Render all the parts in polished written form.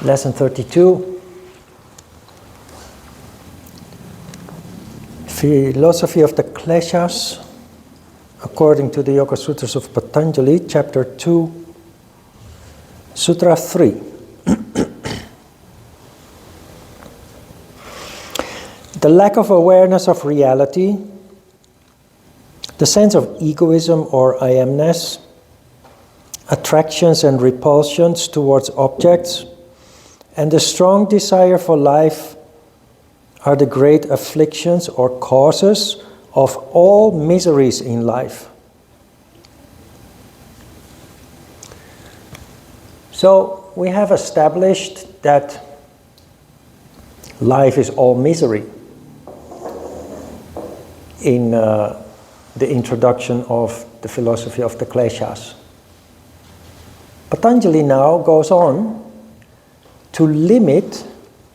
Lesson 32. Philosophy of the Kleshas, according to the Yoga Sutras of Patanjali, Chapter 2, Sutra 3. The lack of awareness of reality, the sense of egoism or I amness, attractions and repulsions towards objects, and the strong desire for life are the great afflictions or causes of all miseries in life. So we have established that life is all misery in the introduction of the philosophy of the Kleshas. Patanjali now goes on to limit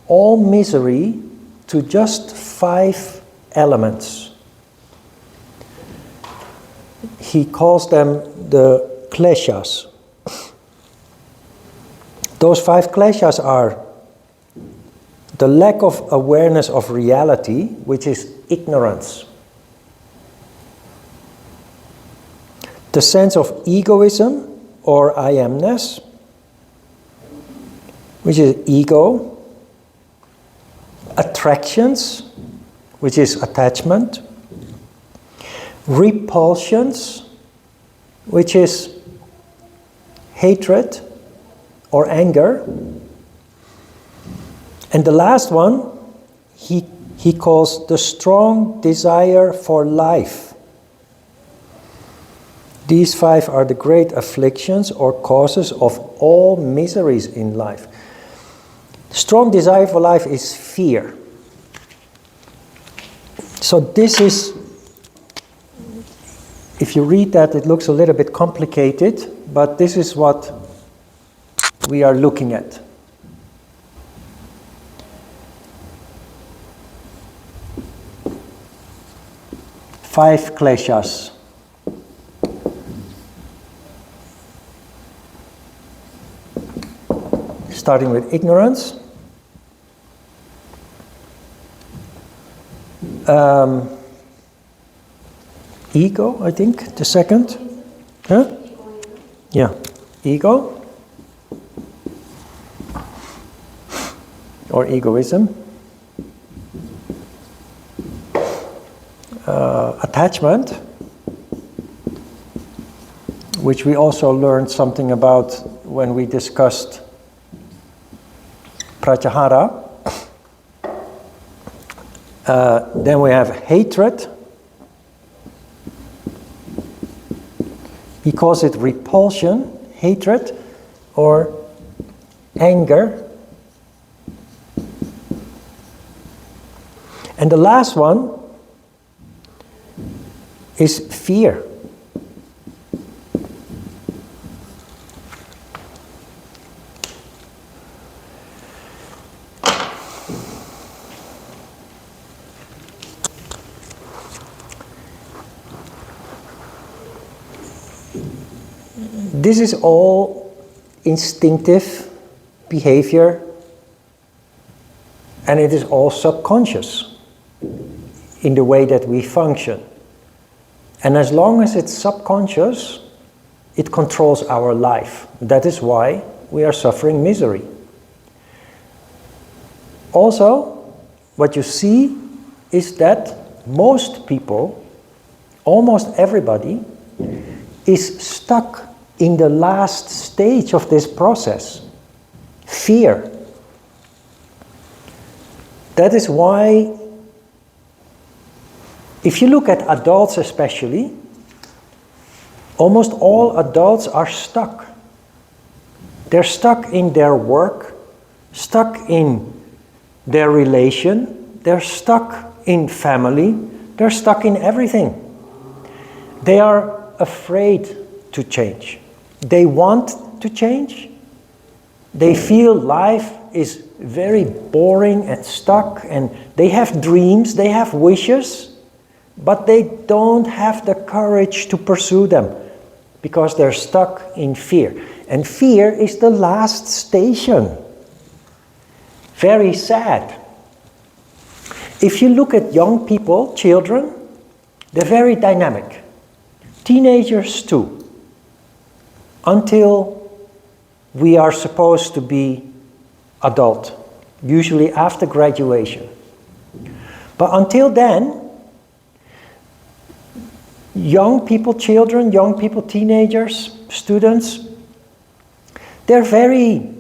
all misery to just 5 elements. He calls them the Kleshas. Those 5 Kleshas are the lack of awareness of reality, which is ignorance. The sense of egoism or I amness, which is ego. Attractions, which is attachment. Repulsions, which is hatred or anger. And the last one, he calls the strong desire for life. These 5 are the great afflictions or causes of all miseries in life. Strong desire for life is fear. So this is, if you read that, it looks a little bit complicated, but this is what we are looking at. Five Kleshas. Starting with ignorance. Ego, I think, the second. Huh? Yeah, ego. Or egoism. Attachment, which we also learned something about when we discussed pratyahara. Then we have hatred. He calls it repulsion, hatred, or anger. And the last one is fear. This is all instinctive behavior, and it is all subconscious in the way that we function. And as long as it's subconscious, it controls our life. That is why we are suffering misery. Also, what you see is that most people, almost everybody, is stuck in the last stage of this process, fear. That is why, if you look at adults especially, almost all adults are stuck. They're stuck in their work, stuck in their relation, they're stuck in family, they're stuck in everything. They are afraid to change. They want to change. They feel life is very boring and stuck, and they have dreams, they have wishes, but they don't have the courage to pursue them because they're stuck in fear. And fear is the last station very sad. If you look at young people, children, they're very dynamic. Teenagers too. Until we are supposed to be adult, usually after graduation. But until then, young people, children, young people, teenagers, students, they're very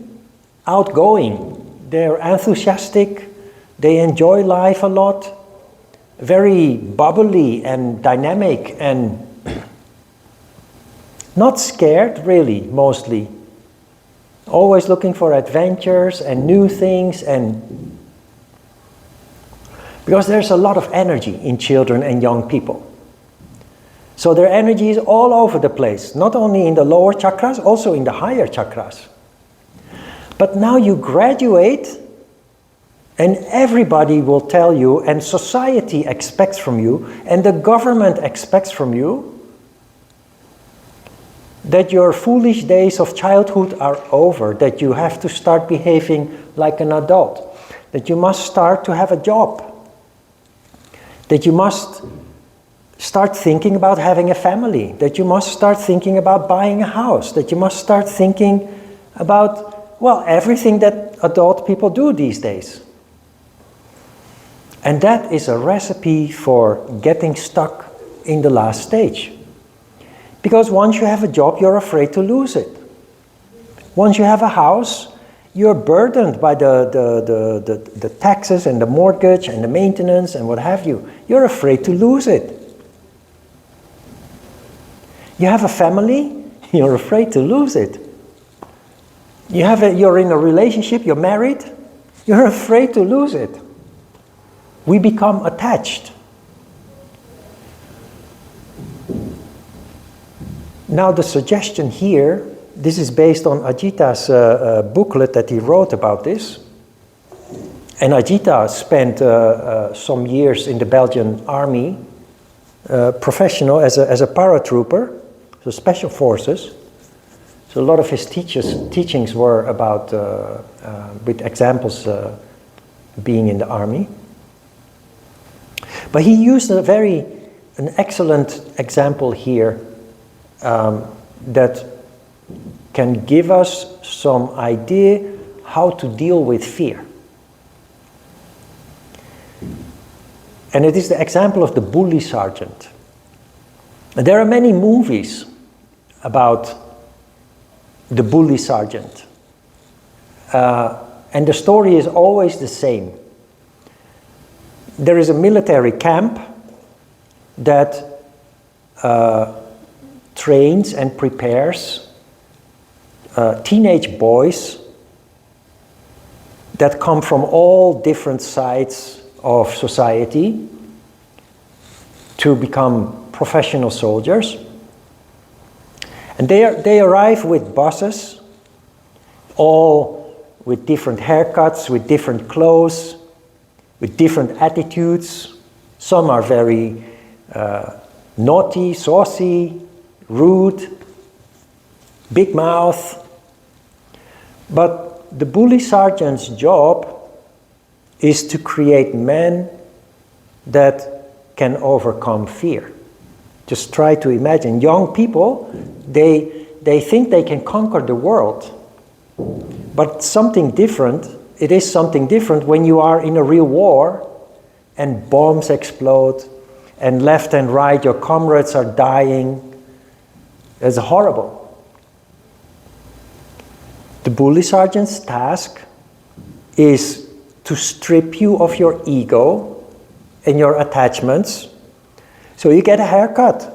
outgoing, they're enthusiastic, they enjoy life a lot, very bubbly and dynamic and not scared really, mostly. Always looking for adventures and new things, and because there's a lot of energy in children and young people. So their energy is all over the place, not only in the lower chakras, also in the higher chakras. But now you graduate, and everybody will tell you, and society expects from you, and the government expects from you, that your foolish days of childhood are over, that you have to start behaving like an adult, that you must start to have a job, that you must start thinking about having a family, that you must start thinking about buying a house, that you must start thinking about, well, everything that adult people do these days. And that is a recipe for getting stuck in the last stage. Because once you have a job, you're afraid to lose it. Once you have a house, you're burdened by the taxes and the mortgage and the maintenance and what have you. You're afraid to lose it. You have a family, you're afraid to lose it. You're in a relationship, you're married, you're afraid to lose it. We become attached. Now the suggestion here, this is based on Ajita's booklet that he wrote about this. And Ajita spent some years in the Belgian army, professional as a paratrooper, so special forces. So a lot of his teachings were about, with examples being in the army. But he used an excellent example here that can give us some idea how to deal with fear. And it is the example of the bully sergeant. And there are many movies about the bully sergeant. And the story is always the same. There is a military camp that trains and prepares teenage boys that come from all different sides of society to become professional soldiers. And they arrive with buses, all with different haircuts, with different clothes, with different attitudes. Some are very naughty, saucy, rude, big mouth. But the bully sergeant's job is to create men that can overcome fear. Just try to imagine young people, they think they can conquer the world. But something different, it is something different when you are in a real war and bombs explode and left and right your comrades are dying. It's horrible. The bully sergeant's task is to strip you of your ego and your attachments. So you get a haircut.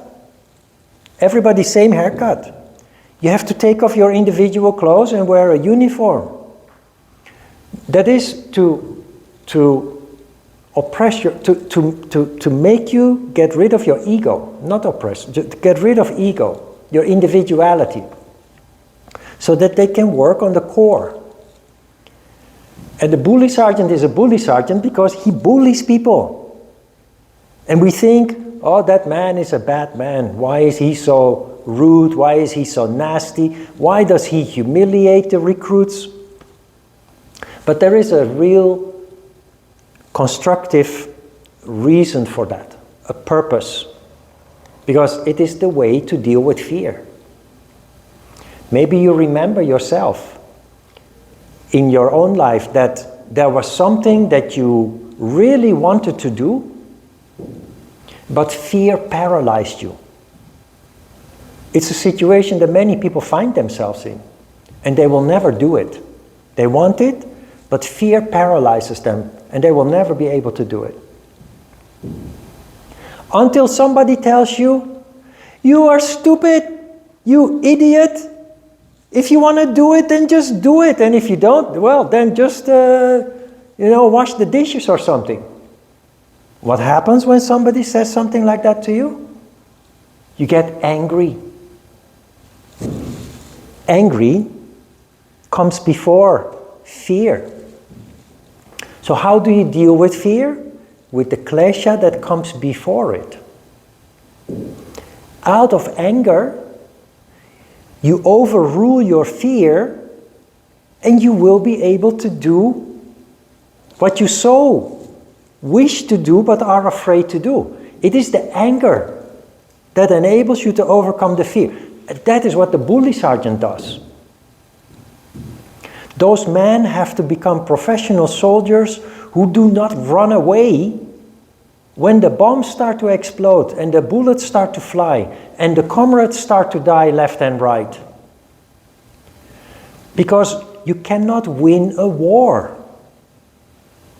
Everybody same haircut. You have to take off your individual clothes and wear a uniform. That is to oppress you, to make you get rid of your ego, not oppress, to get rid of ego, your individuality, so that they can work on the core. And the bully sergeant is a bully sergeant because he bullies people. And we think, oh, that man is a bad man. Why is he so rude? Why is he so nasty? Why does he humiliate the recruits? But there is a real constructive reason for that, a purpose, because it is the way to deal with fear. Maybe you remember yourself in your own life that there was something that you really wanted to do, but fear paralyzed you. It's a situation that many people find themselves in, and they will never do it. They want it, but fear paralyzes them, and they will never be able to do it. Until somebody tells you, you are stupid, you idiot. If you want to do it, then just do it. And if you don't, well, then just, wash the dishes or something. What happens when somebody says something like that to you? You get angry. Angry comes before fear. So how do you deal with fear? With the klesha that comes before it. Out of anger, you overrule your fear, and you will be able to do what you so wish to do but are afraid to do. It is the anger that enables you to overcome the fear. That is what the bully sergeant does. Those men have to become professional soldiers who do not run away when the bombs start to explode and the bullets start to fly and the comrades start to die left and right. Because you cannot win a war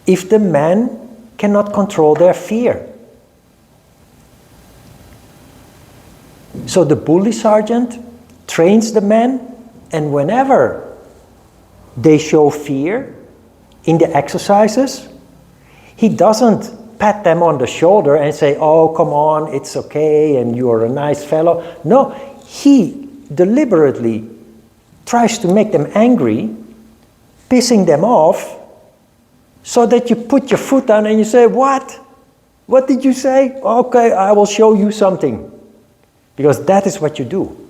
if the men cannot control their fear. So the bully sergeant trains the men, and whenever they show fear in the exercises, he doesn't pat them on the shoulder and say, oh, come on, it's okay, and you're a nice fellow. No, he deliberately tries to make them angry, pissing them off, so that you put your foot down and you say, what? What did you say? Okay, I will show you something. Because that is what you do.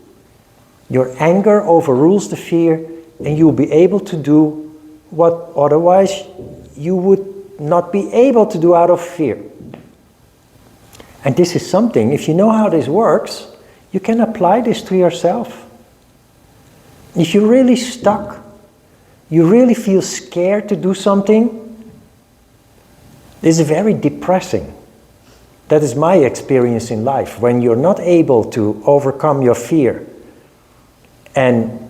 Your anger overrules the fear, and you'll be able to do what otherwise you would not be able to do out of fear. And this is something, if you know how this works, you can apply this to yourself. If you're really stuck, you really feel scared to do something, this is very depressing. That is my experience in life. When you're not able to overcome your fear and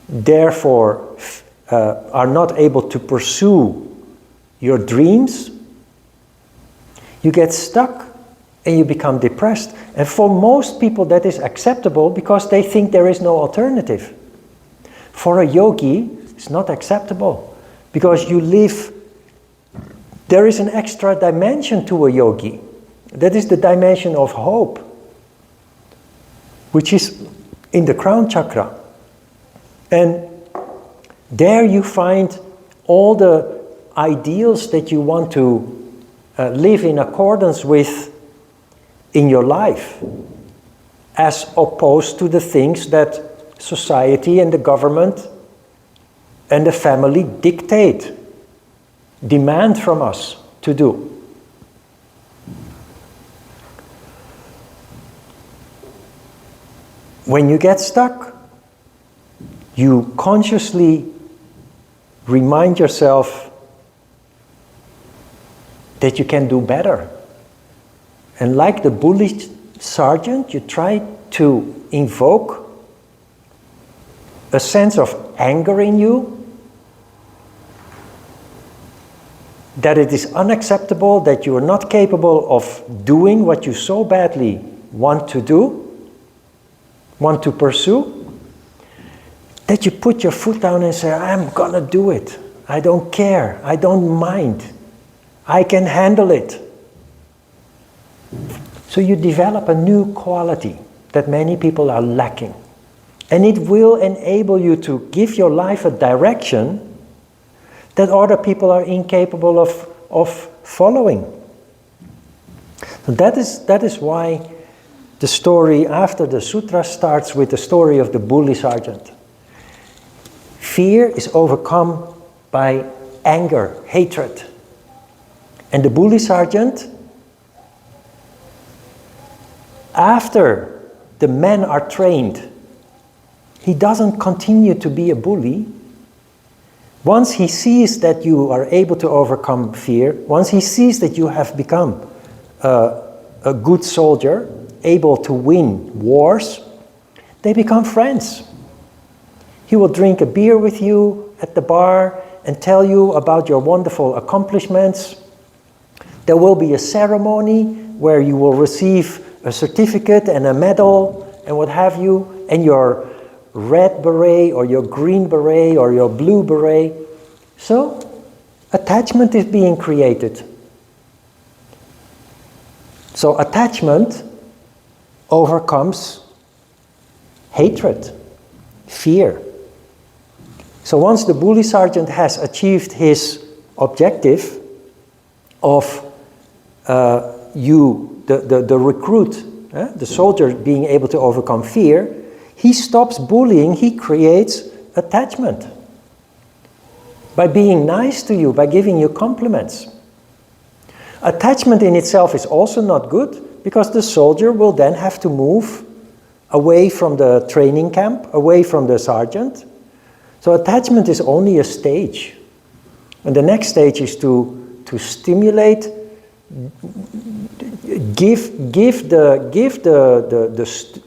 therefore are not able to pursue your dreams, you get stuck and you become depressed. And for most people that is acceptable because they think there is no alternative. For a yogi, it's not acceptable because you live. There is an extra dimension to a yogi. That is the dimension of hope, which is in the crown chakra. And there you find all the ideals that you want to live in accordance with in your life, as opposed to the things that society and the government and the family dictate, demand from us to do. When you get stuck, you consciously remind yourself that you can do better. And like the bully sergeant, you try to invoke a sense of anger in you, that it is unacceptable, that you are not capable of doing what you so badly want to do, want to pursue, that you put your foot down and say, I'm gonna do it. I don't care. I don't mind. I can handle it. So you develop a new quality that many people are lacking. And it will enable you to give your life a direction that other people are incapable of following. So that is why the story after the sutra starts with the story of the bully sergeant. Fear is overcome by anger, hatred. And the bully sergeant, after the men are trained, he doesn't continue to be a bully. Once he sees that you are able to overcome fear, once he sees that you have become a good soldier, able to win wars, they become friends. He will drink a beer with you at the bar and tell you about your wonderful accomplishments. There will be a ceremony where you will receive a certificate and a medal and what have you, and your red beret or your green beret or your blue beret. So, attachment is being created. So attachment overcomes hatred, fear. So once the bully sergeant has achieved his objective of the recruit, the soldier being able to overcome fear, he stops bullying, he creates attachment. By being nice to you, by giving you compliments. Attachment in itself is also not good, because the soldier will then have to move away from the training camp, away from the sergeant. So attachment is only a stage. And the next stage is to stimulate,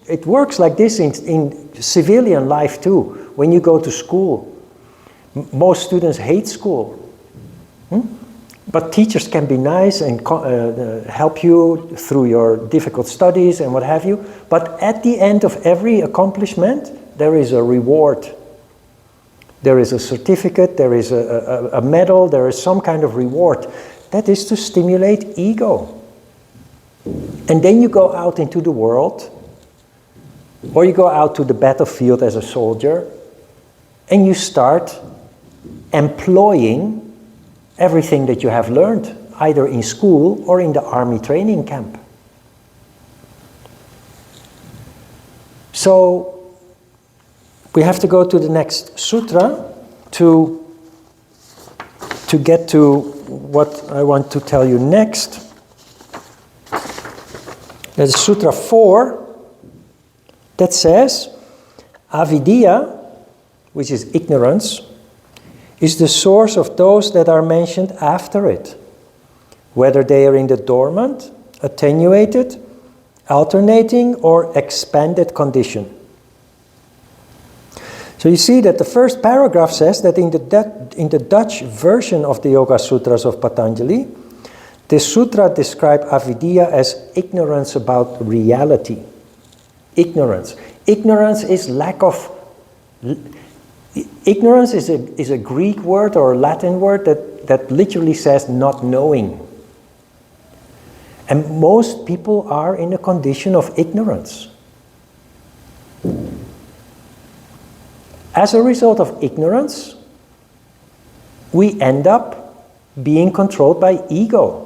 it works like this in civilian life too. When you go to school, most students hate school. But teachers can be nice and help you through your difficult studies and what have you. But at the end of every accomplishment, there is a reward. There is a certificate, there is a medal, there is some kind of reward. That is to stimulate ego. And then you go out into the world, or you go out to the battlefield as a soldier, and you start employing everything that you have learned, either in school or in the army training camp. So we have to go to the next sutra to get to what I want to tell you next. There's Sutra 4 that says, avidya, which is ignorance, is the source of those that are mentioned after it, whether they are in the dormant, attenuated, alternating, or expanded condition. So you see that the first paragraph says that in the Dutch version of the Yoga Sutras of Patanjali, this sutra describes avidya as ignorance about reality. Ignorance. Ignorance is lack of... Ignorance is a Greek word or a Latin word that literally says not knowing. And most people are in a condition of ignorance. As a result of ignorance, we end up being controlled by ego.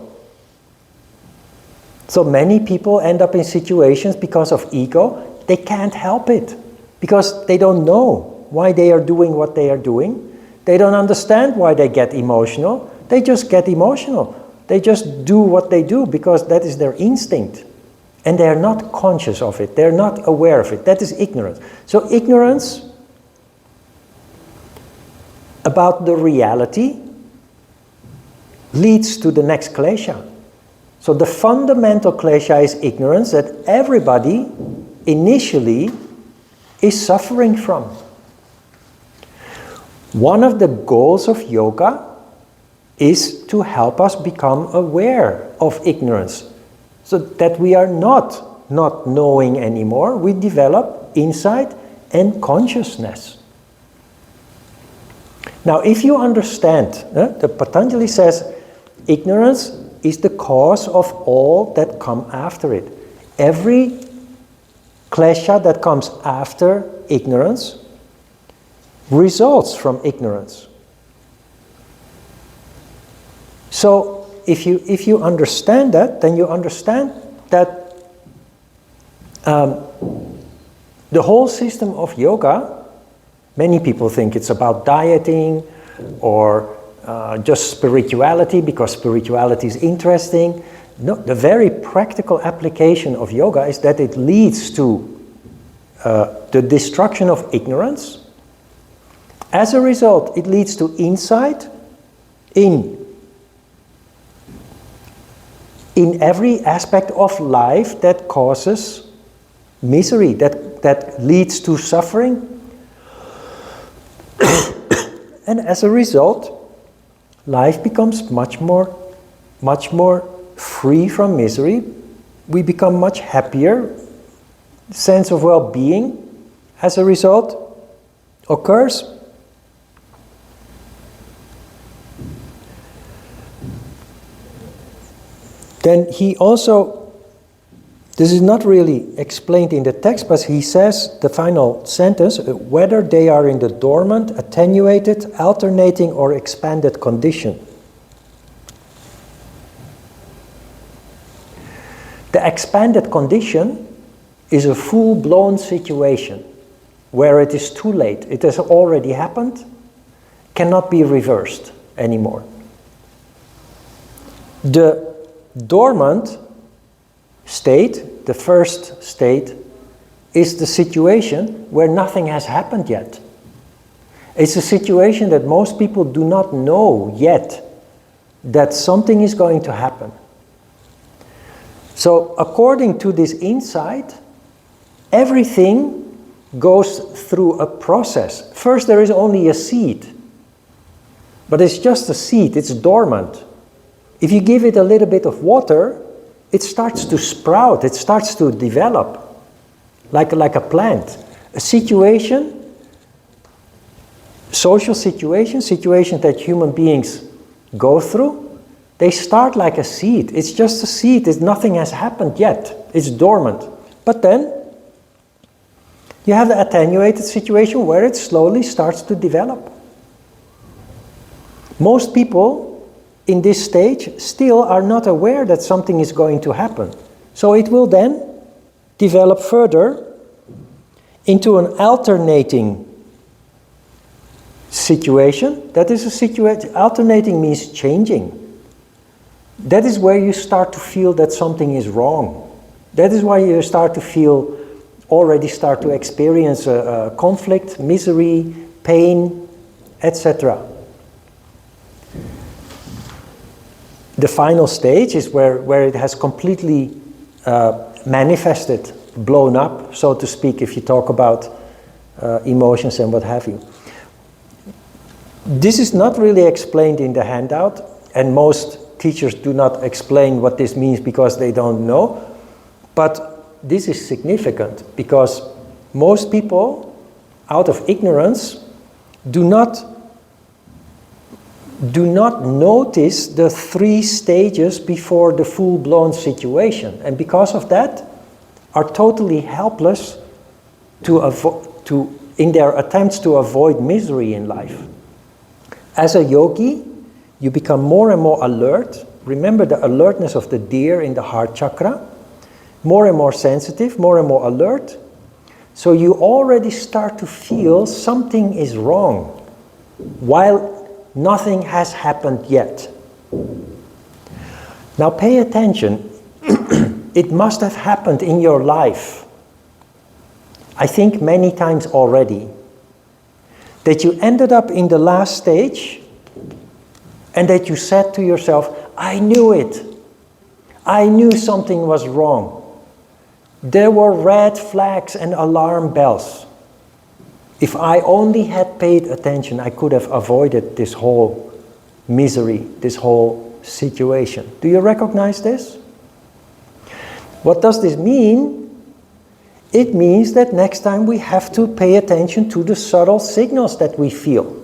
So many people end up in situations because of ego. They can't help it because they don't know why they are doing what they are doing. They don't understand why they get emotional. They just get emotional. They just do what they do because that is their instinct. And they are not conscious of it. They're not aware of it. That is ignorance. So ignorance about the reality leads to the next klesha. So the fundamental klesha is ignorance that everybody initially is suffering from. One of the goals of yoga is to help us become aware of ignorance, so that we are not knowing anymore. We develop insight and consciousness. Now, if you understand, the Patanjali says, ignorance is the cause of all that come after it. Every klesha that comes after ignorance results from ignorance. So if you understand that, then you understand that the whole system of yoga, many people think it's about dieting or just spirituality because spirituality is interesting. No, the very practical application of yoga is that it leads to the destruction of ignorance. As a result, it leads to insight in every aspect of life that causes misery, that leads to suffering. And as a result, life becomes much more free from misery. We become much happier. Sense of well-being as a result occurs. Then he also, this is not really explained in the text, but he says, the final sentence, whether they are in the dormant, attenuated, alternating or expanded condition. The expanded condition is a full-blown situation where it is too late. It has already happened, cannot be reversed anymore. The dormant state, the first state, is the situation where nothing has happened yet. It's a situation that most people do not know yet that something is going to happen. So according to this insight, everything goes through a process. First, there is only a seed, but it's just a seed, it's dormant. If you give it a little bit of water, it starts to sprout, it starts to develop, like a plant. A situation, social situations that human beings go through, they start like a seed. It's just a seed, nothing has happened yet, it's dormant. But then, you have the attenuated situation where it slowly starts to develop. Most people in this stage still are not aware that something is going to happen. So it will then develop further into an alternating situation. That is a situation, alternating means changing. That is where you start to feel that something is wrong. That is why you start to already start to experience a conflict, misery, pain, etc. The final stage is where it has completely manifested, blown up, so to speak, if you talk about emotions and what have you. This is not really explained in the handout, and most teachers do not explain what this means because they don't know. But this is significant because most people, out of ignorance, do not notice the 3 stages before the full-blown situation, and because of that are totally helpless in their attempts to avoid misery in life. As a yogi, you become more and more alert. Remember the alertness of the deer in the heart chakra. More and more sensitive, more and more alert. So you already start to feel something is wrong, while nothing has happened yet. Now pay attention. It must have happened in your life, I think many times already, that you ended up in the last stage and that you said to yourself, I knew it. I knew something was wrong. There were red flags and alarm bells. If I only had paid attention, I could have avoided this whole misery, this whole situation. Do you recognize this? What does this mean? It means that next time we have to pay attention to the subtle signals that we feel.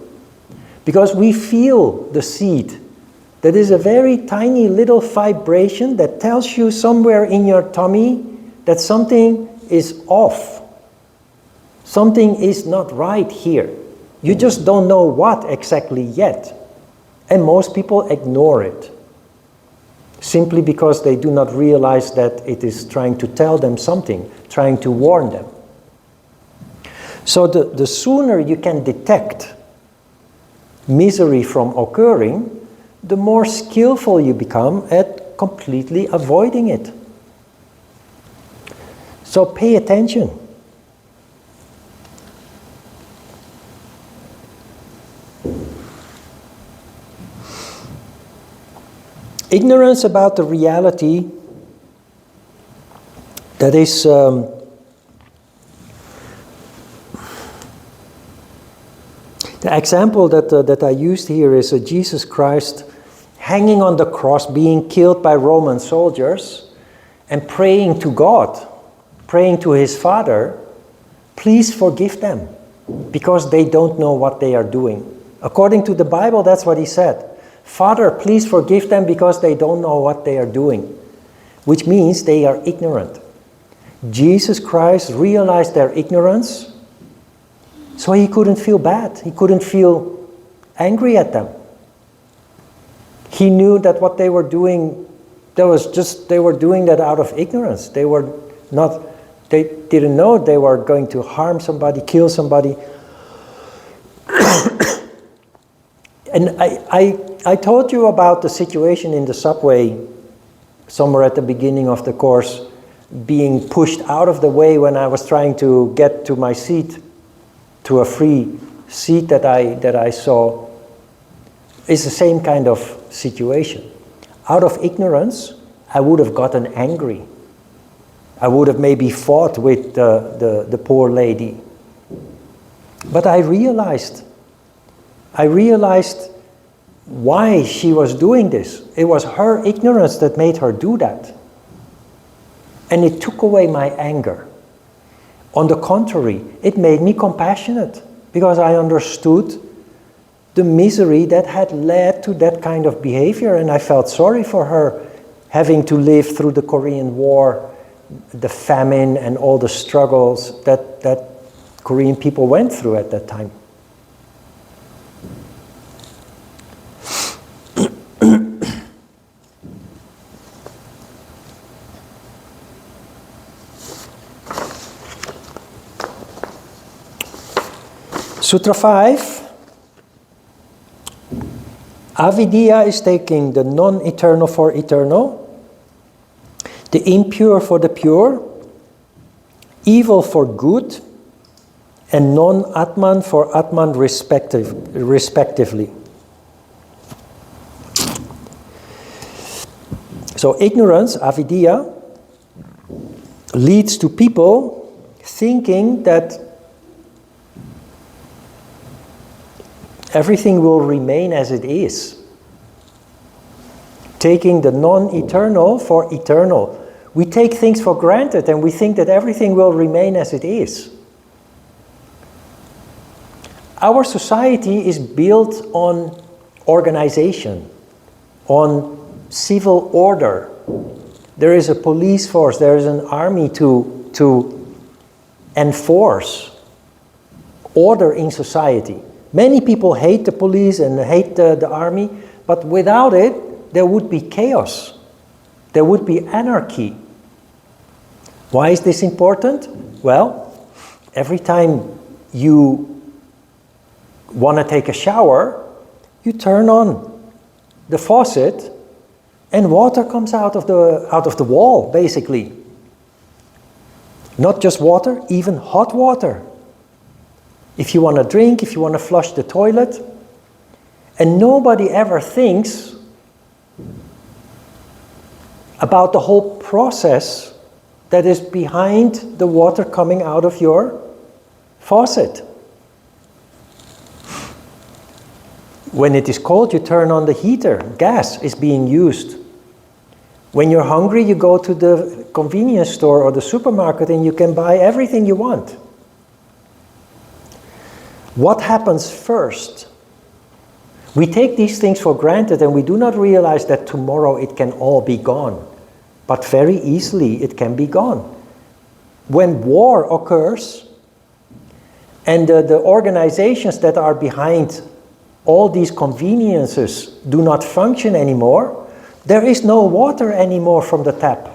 Because we feel the seed. That is a very tiny little vibration that tells you somewhere in your tummy that something is off. Something is not right here. You just don't know what exactly yet. And most people ignore it. Simply because they do not realize that it is trying to tell them something, trying to warn them. So the sooner you can detect misery from occurring, the more skillful you become at completely avoiding it. So pay attention. Ignorance about the reality that is the example that I used here is Jesus Christ hanging on the cross, being killed by Roman soldiers, and praying to God, praying to his Father, please forgive them, because they don't know what they are doing. According to the Bible, that's what he said. Father, please forgive them because they don't know what they are doing, which means they are ignorant. Jesus Christ realized their ignorance, so he couldn't feel bad. He couldn't feel angry at them. He knew that what they were doing, they were doing that out of ignorance. They didn't know they were going to harm somebody, kill somebody. And I told you about the situation in the subway somewhere at the beginning of the course, being pushed out of the way when I was trying to get to my seat, to a free seat that I saw. It's the same kind of situation. Out of ignorance, I would have gotten angry. I would have maybe fought with the poor lady. But I realized why she was doing this. It was her ignorance that made her do that. And it took away my anger. On the contrary, it made me compassionate, because I understood the misery that had led to that kind of behavior, and I felt sorry for her having to live through the Korean War, the famine, and all the struggles that Korean people went through at that time. Sutra 5, avidya is taking the non-eternal for eternal, the impure for the pure, evil for good, and non-atman for atman respectively. So ignorance, avidya, leads to people thinking that everything will remain as it is. Taking the non-eternal for eternal. We take things for granted and we think that everything will remain as it is. Our society is built on organization, on civil order. There is a police force, there is an army to enforce order in society. Many people hate the police and hate the army, but without it, there would be chaos. There would be anarchy. Why is this important? Well, every time you want to take a shower, you turn on the faucet and water comes out of the wall, basically. Not just water, even hot water. If you want to drink, if you want to flush the toilet. And nobody ever thinks about the whole process that is behind the water coming out of your faucet. When it is cold, you turn on the heater. Gas is being used. When you're hungry, you go to the convenience store or the supermarket and you can buy everything you want. What happens first? We take these things for granted and we do not realize that tomorrow it can all be gone. But very easily it can be gone. When war occurs and the organizations that are behind all these conveniences do not function anymore, there is no water anymore from the tap.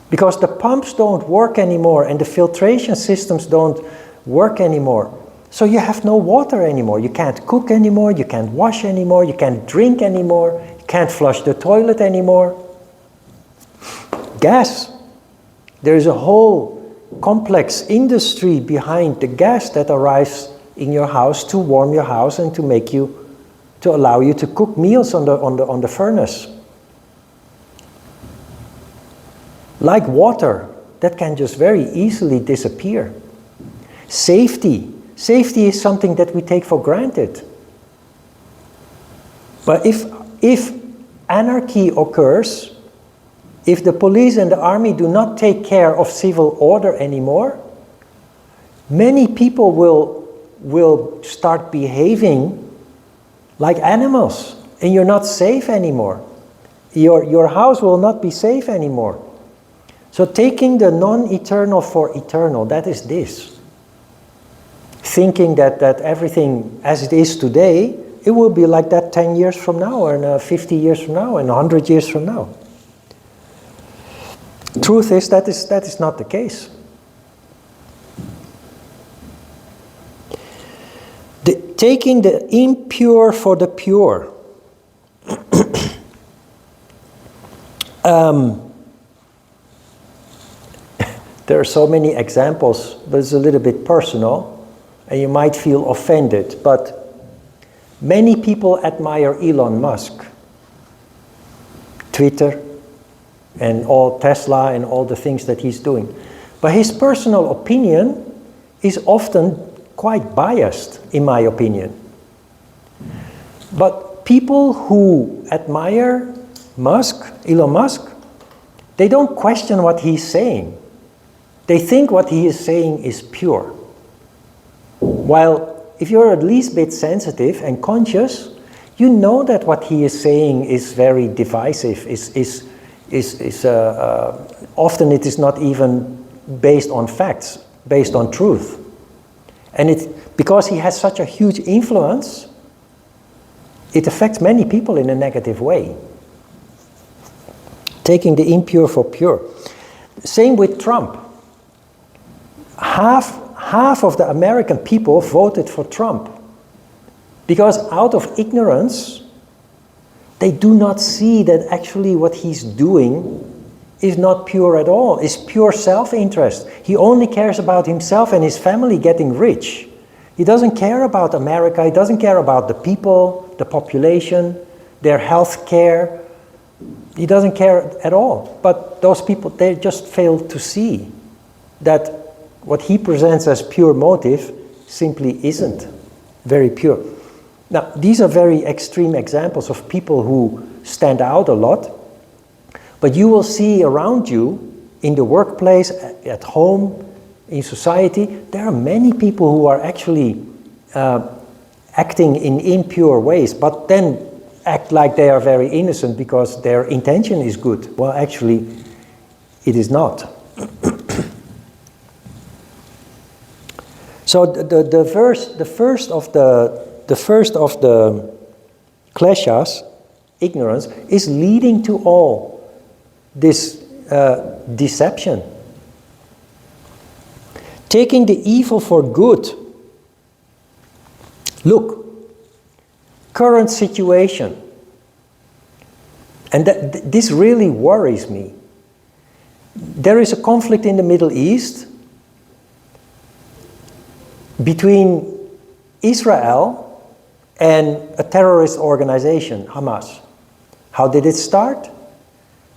Because the pumps don't work anymore and the filtration systems don't work anymore. So you have no water anymore. You can't cook anymore, you can't wash anymore, you can't drink anymore, you can't flush the toilet anymore. Gas. There is a whole complex industry behind the gas that arrives in your house to warm your house and to allow you to cook meals on the furnace. Like water, that can just very easily disappear. Safety. Safety is something that we take for granted. But if anarchy occurs, if the police and the army do not take care of civil order anymore, many people will start behaving like animals, and you're not safe anymore. Your house will not be safe anymore. So taking the non-eternal for eternal, that is this. Thinking that everything as it is today, it will be like that 10 years from now, and 50 years from now, and 100 years from now. Truth is that is not the case. Taking the impure for the pure. There are so many examples, but it's a little bit personal, and you might feel offended, but many people admire Elon Musk, Twitter, and all Tesla and all the things that he's doing. But his personal opinion is often quite biased, in my opinion. But people who admire Elon Musk, they don't question what he's saying. They think what he is saying is pure. While if you're at least a bit sensitive and conscious, you know that what he is saying is very divisive, often it is not even based on facts, based on truth. And because he has such a huge influence, it affects many people in a negative way. Taking the impure for pure. Same with Trump. Half of the American people voted for Trump because out of ignorance, they do not see that actually what he's doing is not pure at all. It's pure self-interest. He only cares about himself and his family getting rich. He doesn't care about America. He doesn't care about the people, the population, their health care. He doesn't care at all. But those people, they just fail to see that what he presents as pure motive simply isn't very pure. Now, these are very extreme examples of people who stand out a lot, but you will see around you, in the workplace, at home, in society, there are many people who are actually acting in impure ways, but then act like they are very innocent because their intention is good. Well, actually, it is not. So the first of the Kleshas, ignorance, is leading to all this deception. Taking the evil for good. Look, current situation, and this really worries me. There is a conflict in the Middle East between Israel and a terrorist organization, Hamas. How did it start?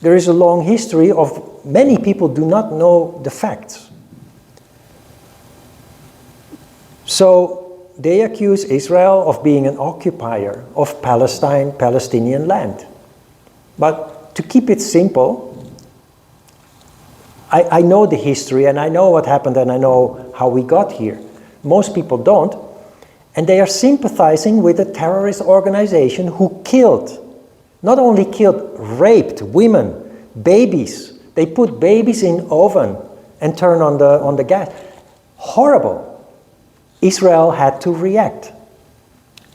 There is a long history of many people do not know the facts. So they accuse Israel of being an occupier of Palestinian land. But to keep it simple, I know the history and I know what happened and I know how we got here. Most people don't. And they are sympathizing with a terrorist organization who not only killed, raped women, babies. They put babies in oven and turn on the gas. Horrible. Israel had to react.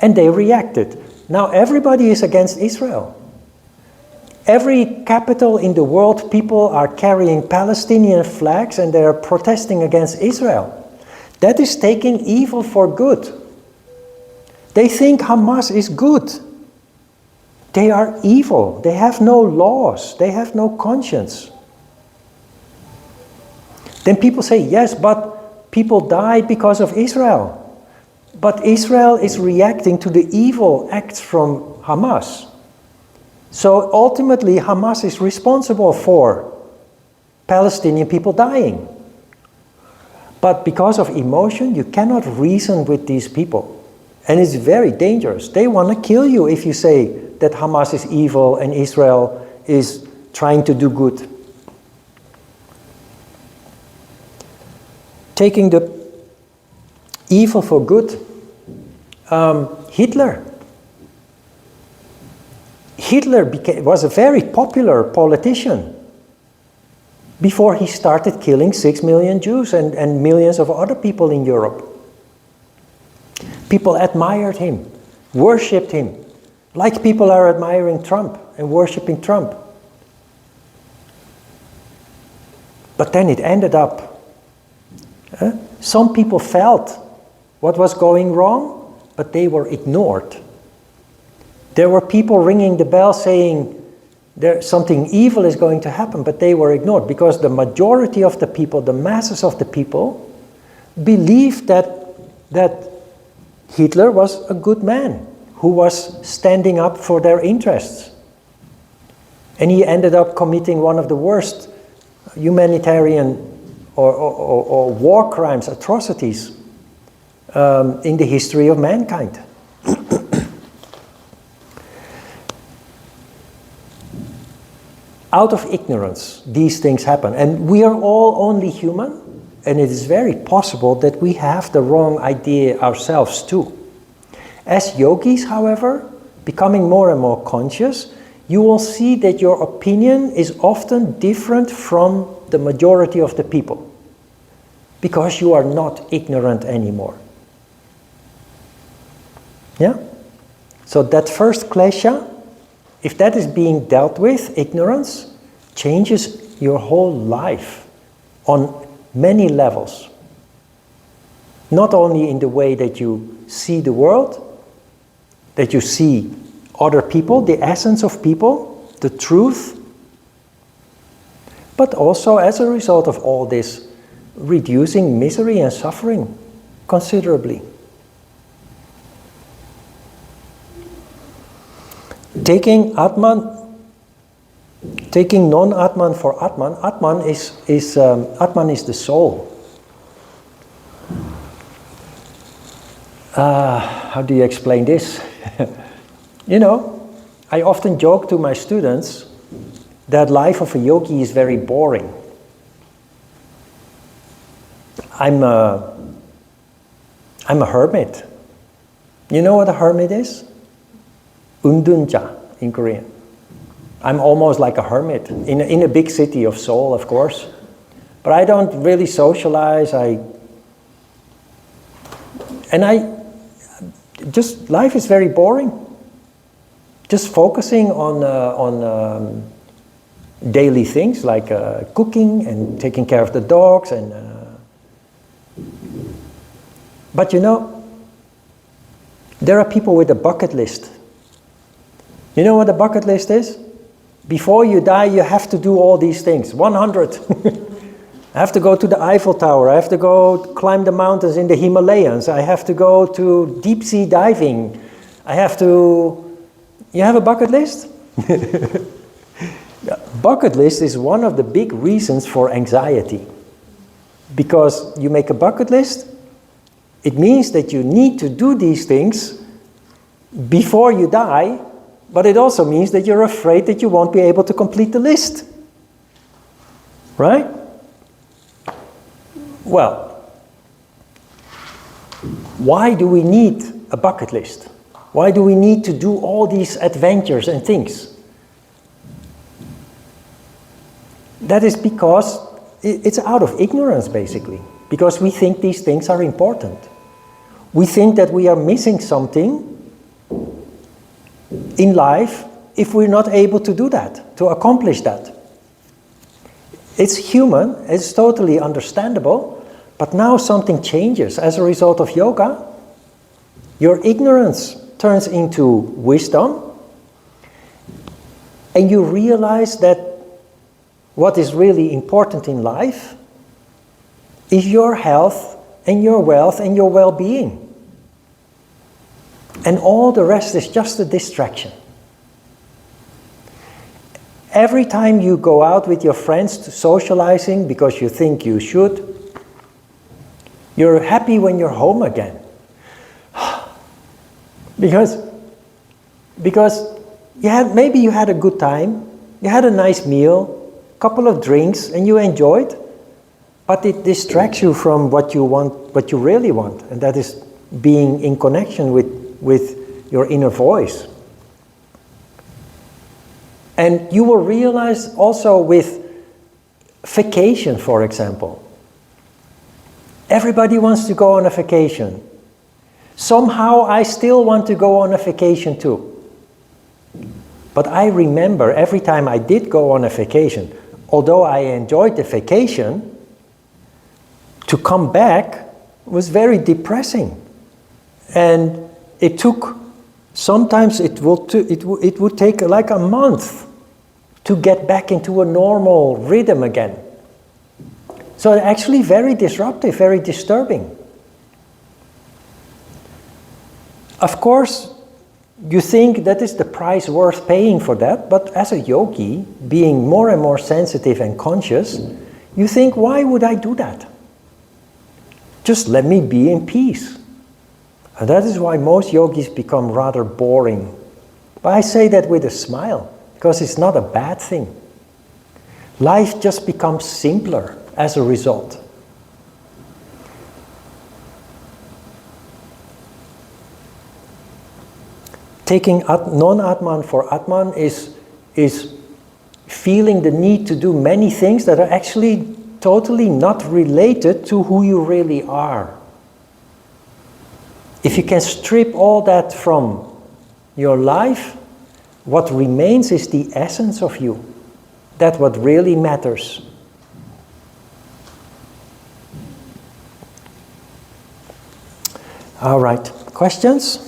And they reacted. Now everybody is against Israel. Every capital in the world, people are carrying Palestinian flags and they are protesting against Israel. That is taking evil for good. They think Hamas is good. They are evil. They have no laws. They have no conscience. Then people say, yes, but people died because of Israel. But Israel is reacting to the evil acts from Hamas. So ultimately, Hamas is responsible for Palestinian people dying. But because of emotion, you cannot reason with these people. And it's very dangerous. They want to kill you if you say that Hamas is evil and Israel is trying to do good. Taking the evil for good. Hitler. Hitler was a very popular politician before he started killing 6 million Jews and millions of other people in Europe. People admired him, worshipped him, like people are admiring Trump and worshipping Trump. But then it ended up. Some people felt what was going wrong, but they were ignored. There were people ringing the bell saying something evil is going to happen, but they were ignored because the majority of the people, the masses of the people, believed that Hitler was a good man who was standing up for their interests. And he ended up committing one of the worst humanitarian or war crimes, atrocities in the history of mankind. Out of ignorance, these things happen. And we are all only human, and it is very possible that we have the wrong idea ourselves too. As yogis, however, becoming more and more conscious, you will see that your opinion is often different from the majority of the people, because you are not ignorant anymore. Yeah? So that first klesha, if that is being dealt with, ignorance changes your whole life on many levels. Not only in the way that you see the world, that you see other people, the essence of people, the truth, but also as a result of all this, reducing misery and suffering considerably. Taking non-Atman for Atman. Atman is the soul. How do you explain this? You know, I often joke to my students that life of a yogi is very boring. I'm a hermit. You know what a hermit is? Undunja in Korean. I'm almost like a hermit in a big city of Seoul, of course. But I don't really socialize. Life is very boring. Just focusing on daily things like cooking and taking care of the dogs but you know, there are people with a bucket list. You know what a bucket list is? Before you die, you have to do all these things. 100. I have to go to the Eiffel Tower. I have to go climb the mountains in the Himalayas. I have to go to deep sea diving. You have a bucket list? Bucket list is one of the big reasons for anxiety. Because you make a bucket list, it means that you need to do these things before you die, but it also means that you're afraid that you won't be able to complete the list. Right? Well, why do we need a bucket list? Why do we need to do all these adventures and things? That is because it's out of ignorance, basically. Because we think these things are important. We think that we are missing something in life if we're not able to do that, to accomplish that. It's human, it's totally understandable, But now something changes as a result of yoga. Your ignorance turns into wisdom, and you realize that what is really important in life is your health and your wealth and your well-being. And all the rest is just a distraction. Every time you go out with your friends to socializing because you think you should, you're happy when you're home again. because maybe you had a good time, you had a nice meal, a couple of drinks, and you enjoyed, but it distracts you from what you want, what you really want, and that is being in connection with your inner voice. And you will realize also with vacation, for example. Everybody wants to go on a vacation. Somehow I still want to go on a vacation too. But I remember every time I did go on a vacation, although I enjoyed the vacation, to come back was very depressing. And it took, sometimes it would take like a month to get back into a normal rhythm again. So actually very disruptive, very disturbing. Of course, you think that is the price worth paying for that, but as a yogi, being more and more sensitive and conscious, you think, why would I do that? Just let me be in peace. And that is why most yogis become rather boring. But I say that with a smile, because it's not a bad thing. Life just becomes simpler as a result. Taking non-Atman for Atman is feeling the need to do many things that are actually totally not related to who you really are. If you can strip all that from your life, what remains is the essence of you. That's what really matters. All right, questions?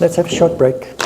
Let's have a short break.